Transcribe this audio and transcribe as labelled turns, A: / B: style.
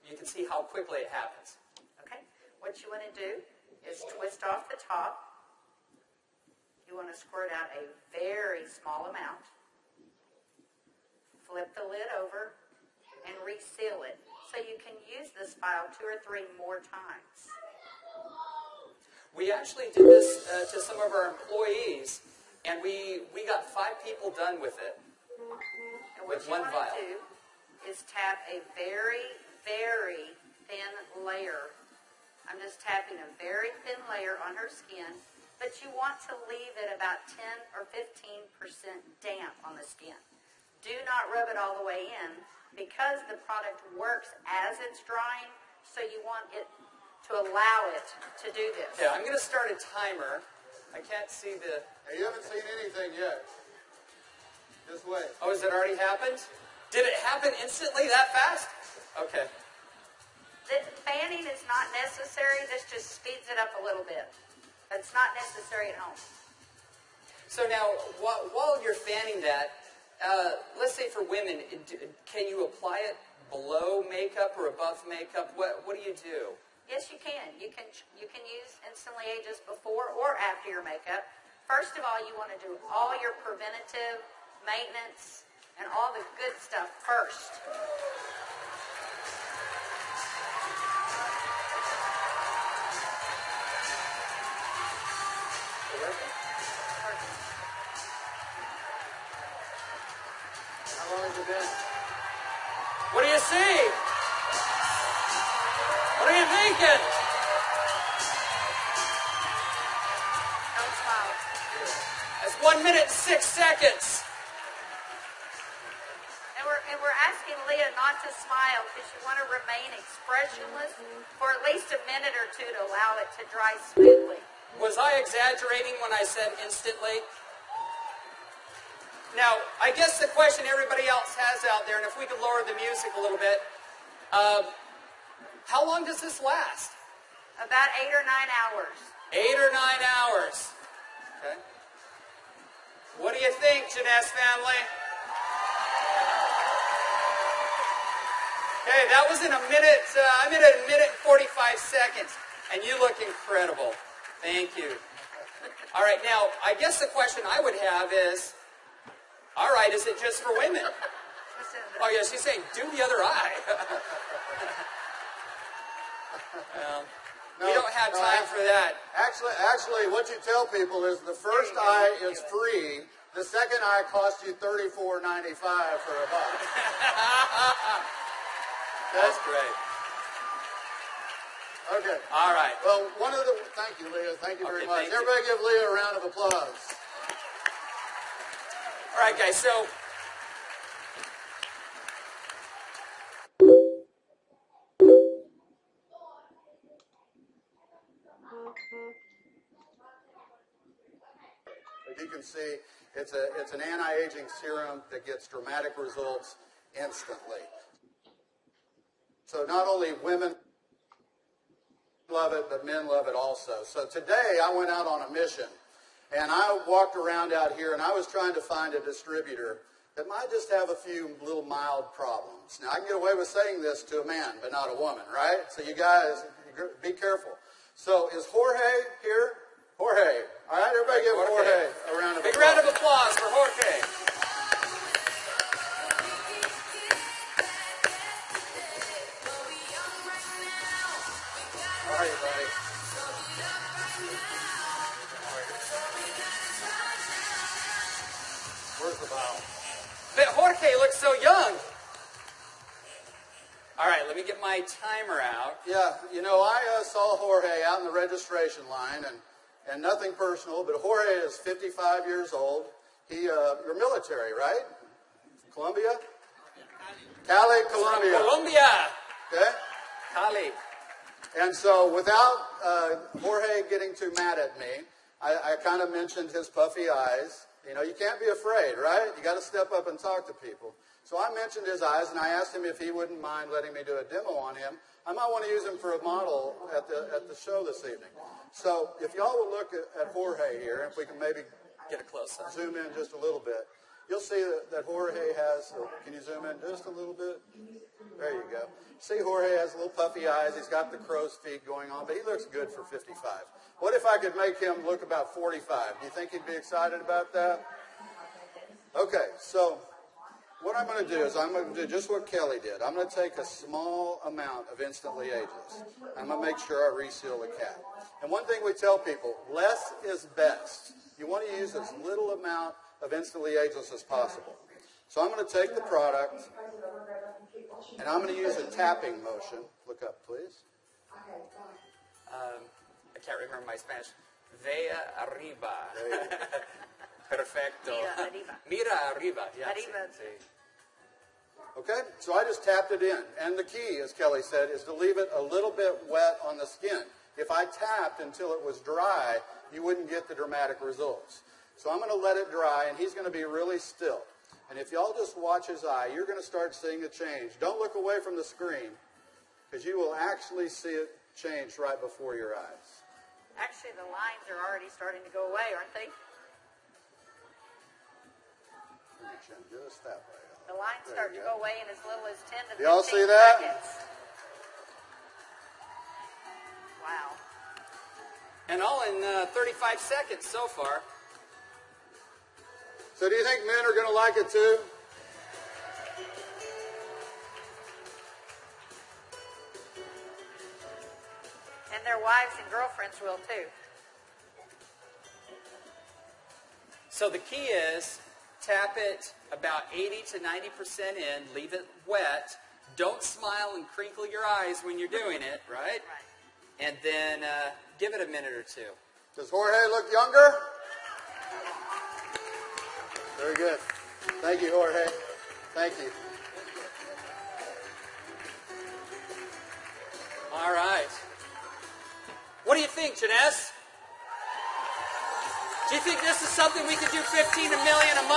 A: you can see how quickly it happens.
B: Okay. What you want to do is twist off the top. You want to squirt out a very small amount. Flip the lid over and reseal it so you can use this file 2 or 3 more times.
A: We actually did this to some of our employees, and we got 5 people done with it.
B: And what you want to do is tap a very, very thin layer. I'm just tapping a very thin layer on her skin, but you want to leave it about 10 or 15% damp on the skin. Do not rub it all the way in because the product works as it's drying, so you want it to allow it to do this.
A: Yeah, I'm going to start a timer. I can't see the...
C: Hey, you haven't seen anything yet. Just wait.
A: Oh, has it already happened? Did it happen instantly that fast? Okay.
B: The fanning is not necessary. This just speeds it up a little bit. It's not necessary at home.
A: So now, while you're fanning that, let's say for women, can you apply it below makeup or above makeup? What do you do?
B: Yes, you can. You can use Instantly Ages before or after your makeup. First of all, you want to do all your preventative maintenance and all the good stuff first.
C: How long has it been?
A: What do you see? What are you thinking?
B: Don't smile.
A: That's 1 minute and 6 seconds.
B: And we're asking Leah not to smile because you want to remain expressionless for at least a minute or 2 to allow it to dry smoothly.
A: Was I exaggerating when I said instantly? Now, I guess the question everybody else has out there, and if we could lower the music a little bit, how long does this last?
B: About 8 or 9 hours.
A: 8 or 9 hours. Okay. What do you think, Jeunesse family? Okay, that was in a minute. I'm in a minute and 45 seconds, and you look incredible. Thank you. All right, now, I guess the question I would have is, all right, is it just for women? Oh, yeah, she's saying, do the other eye. We don't have time for that.
C: Actually, what you tell people is the first eye is free. The second eye costs you $34.95 for a buck.
A: That's great.
C: Okay.
A: All right.
C: Well, thank you, Leah. Thank you very much. Everybody give Leah a round of applause.
A: All right, guys, so
C: as you can see, it's an anti-aging serum that gets dramatic results instantly. So not only women love it, but men love it also. So today I went out on a mission, and I walked around out here, and I was trying to find a distributor that might just have a few little mild problems. Now, I can get away with saying this to a man, but not a woman, right? So you guys, be careful. So is Jorge here? Jorge. All right, everybody give Jorge a round of applause.
A: Big round of applause for Jorge.
C: How are you, buddy? Where's the bottle?
A: But Jorge looks so young. All right, let me get my timer out.
C: Yeah, you know, I saw Jorge out in the registration line, and nothing personal, but Jorge is 55 years old. You're military, right? Colombia? Cali, Colombia.
A: Colombia.
C: Okay?
A: Cali.
C: And so without Jorge getting too mad at me, I kind of mentioned his puffy eyes. You know, you can't be afraid, right? You got to step up and talk to people. So I mentioned his eyes, and I asked him if he wouldn't mind letting me do a demo on him. I might want to use him for a model at the show this evening. So if y'all will look at Jorge here, if we can maybe
A: get a close up,
C: zoom in just a little bit. you'll see that Jorge has, can you zoom in just a little bit? There you go. See, Jorge has little puffy eyes. He's got the crow's feet going on, but he looks good for 55. What if I could make him look about 45? Do you think he'd be excited about that? Okay, so what I'm going to do is I'm going to do just what Kelly did. I'm going to take a small amount of Instantly Ageless. I'm going to make sure I reseal the cap. And one thing we tell people, less is best. You want to use as little amount of Instantly Ageless as possible. So I'm going to take the product, and I'm going to use a tapping motion. Look up, please.
A: I can't remember my Spanish. Vea arriba. Perfecto.
B: Mira arriba.
A: Mira arriba. Yeah,
B: Arriba.
C: Okay, so I just tapped it in. And the key, as Kelly said, is to leave it a little bit wet on the skin. If I tapped until it was dry, you wouldn't get the dramatic results. So I'm going to let it dry, and he's going to be really still. And if y'all just watch his eye, you're going to start seeing a change. Don't look away from the screen, because you will actually see it change right before your eyes.
B: Actually, the lines are already starting to go away, aren't they?
C: Just that way.
B: The lines start to go away in as little as 10 to 15
C: Y'all see that?
B: seconds. Wow.
A: And all in 35 seconds so far.
C: So do you think men are going to like it too?
B: And their wives and girlfriends will too.
A: So the key is tap it about 80 to 90% in, leave it wet. Don't smile and crinkle your eyes when you're doing it, right?
B: Right.
A: And then give it a minute or two.
C: Does Jorge look younger? Very good. Thank you, Jorge. Thank you.
A: All right. What do you think, Jeunesse? Do you think this is something we could do 15 million a month?